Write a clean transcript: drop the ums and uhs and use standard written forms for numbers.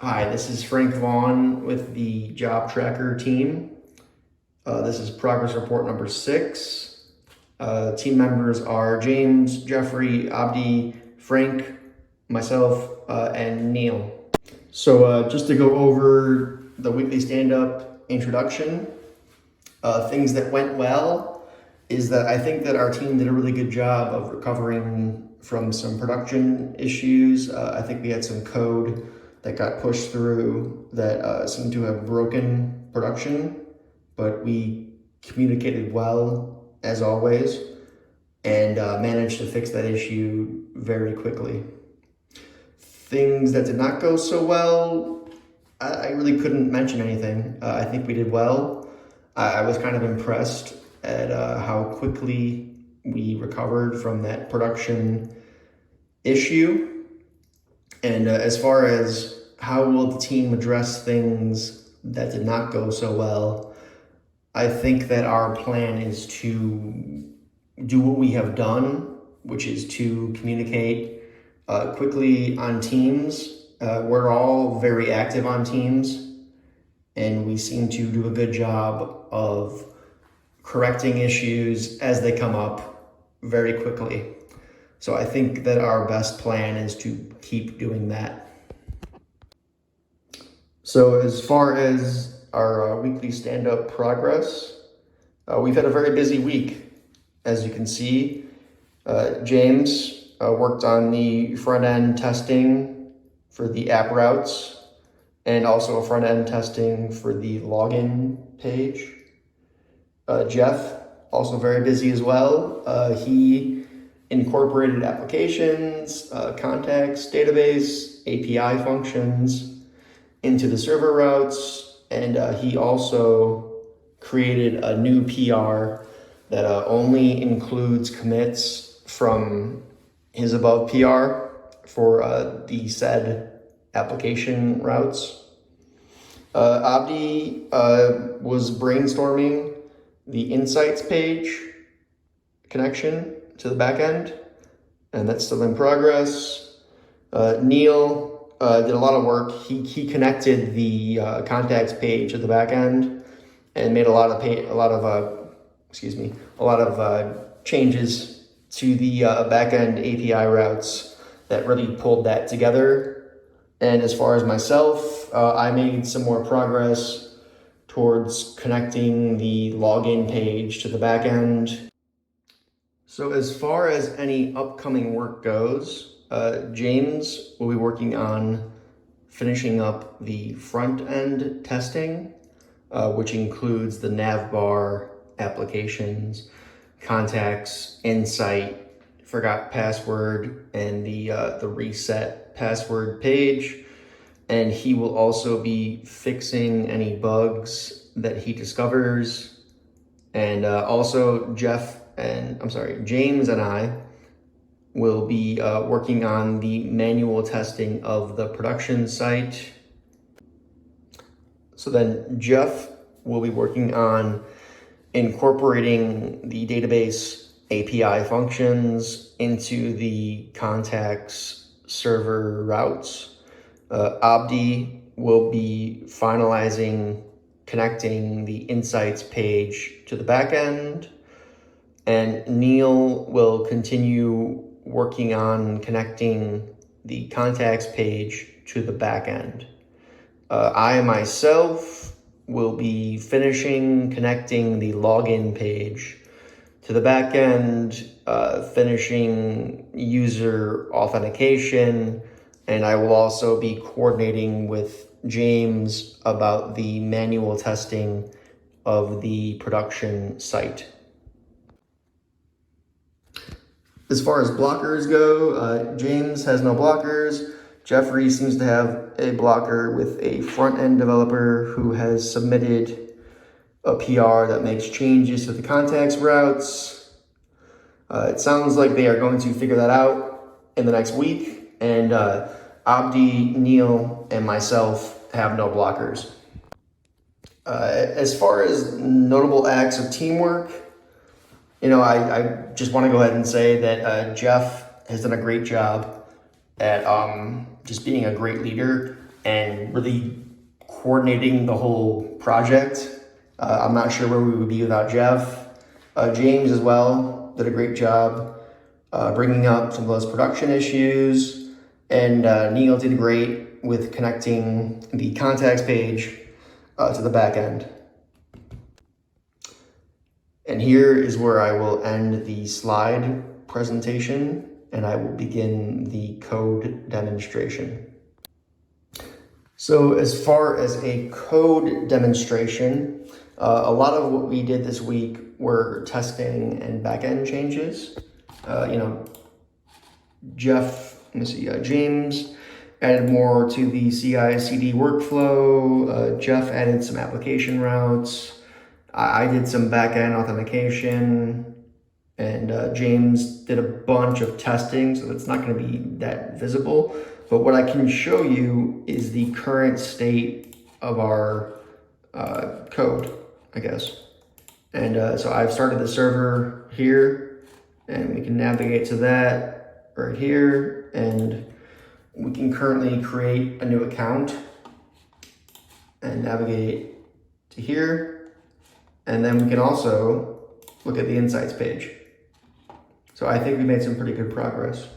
Hi, this is Frank Vaughn with the Job Tracker team. This is progress report number 6. Team members are James, Jeffrey, Abdi, Frank, myself, and Neil. So just to go over the weekly stand-up introduction, things that went well is that I think that our team did a really good job of recovering from some production issues. I think we had some code that got pushed through that seemed to have broken production, but we communicated well as always and managed to fix that issue very quickly. Things that did not go so well, I really couldn't mention anything. I think we did well. I was kind of impressed at how quickly we recovered from that production issue. And as far as how will the team address things that did not go so well, I think that our plan is to do what we have done, which is to communicate quickly on Teams. We're all very active on Teams, and we seem to do a good job of correcting issues as they come up very quickly. So I think that our best plan is to keep doing that. So as far as our weekly stand-up progress, we've had a very busy week. As you can see, James worked on the front-end testing for the app routes and also a front-end testing for the login page. Jeff, also very busy as well. He incorporated applications, contacts, database, API functions into the server routes, and he also created a new PR that only includes commits from his above PR for the said application routes. Abdi was brainstorming the insights page connection to the backend, and that's still in progress. Neil did a lot of work. He connected the contacts page at the backend and made a lot of changes to the backend API routes that really pulled that together. And as far as myself, I made some more progress towards connecting the login page to the backend. So as far as any upcoming work goes, James will be working on finishing up the front-end testing, which includes the navbar applications, contacts, insight, forgot password, and the reset password page. And he will also be fixing any bugs that he discovers. And also James and I will be working on the manual testing of the production site. So then Jeff will be working on incorporating the database API functions into the contacts server routes. Abdi will be finalizing connecting the insights page to the backend, and Neil will continue working on connecting the contacts page to the backend. I myself will be finishing connecting the login page to the backend, finishing user authentication, and I will also be coordinating with James about the manual testing of the production site. As far as blockers go, James has no blockers. Jeffrey seems to have a blocker with a front-end developer who has submitted a PR that makes changes to the contacts routes. It sounds like they are going to figure that out in the next week, and Abdi, Neil, and myself have no blockers. As far as notable acts of teamwork, I just want to go ahead and say that Jeff has done a great job at just being a great leader and really coordinating the whole project. I'm not sure where we would be without Jeff. James as well did a great job bringing up some of those production issues, and Neil did great with connecting the contacts page to the back end. And here is where I will end the slide presentation, and I will begin the code demonstration. So as far as a code demonstration, a lot of what we did this week were testing and backend changes. James added more to the CI/CD workflow. Jeff added some application routes. I did some backend authentication, and James did a bunch of testing, so it's not going to be that visible. But what I can show you is the current state of our code, I guess. And so I've started the server here, and we can navigate to that right here, and we can currently create a new account and navigate to here. And then we can also look at the insights page. So I think we made some pretty good progress.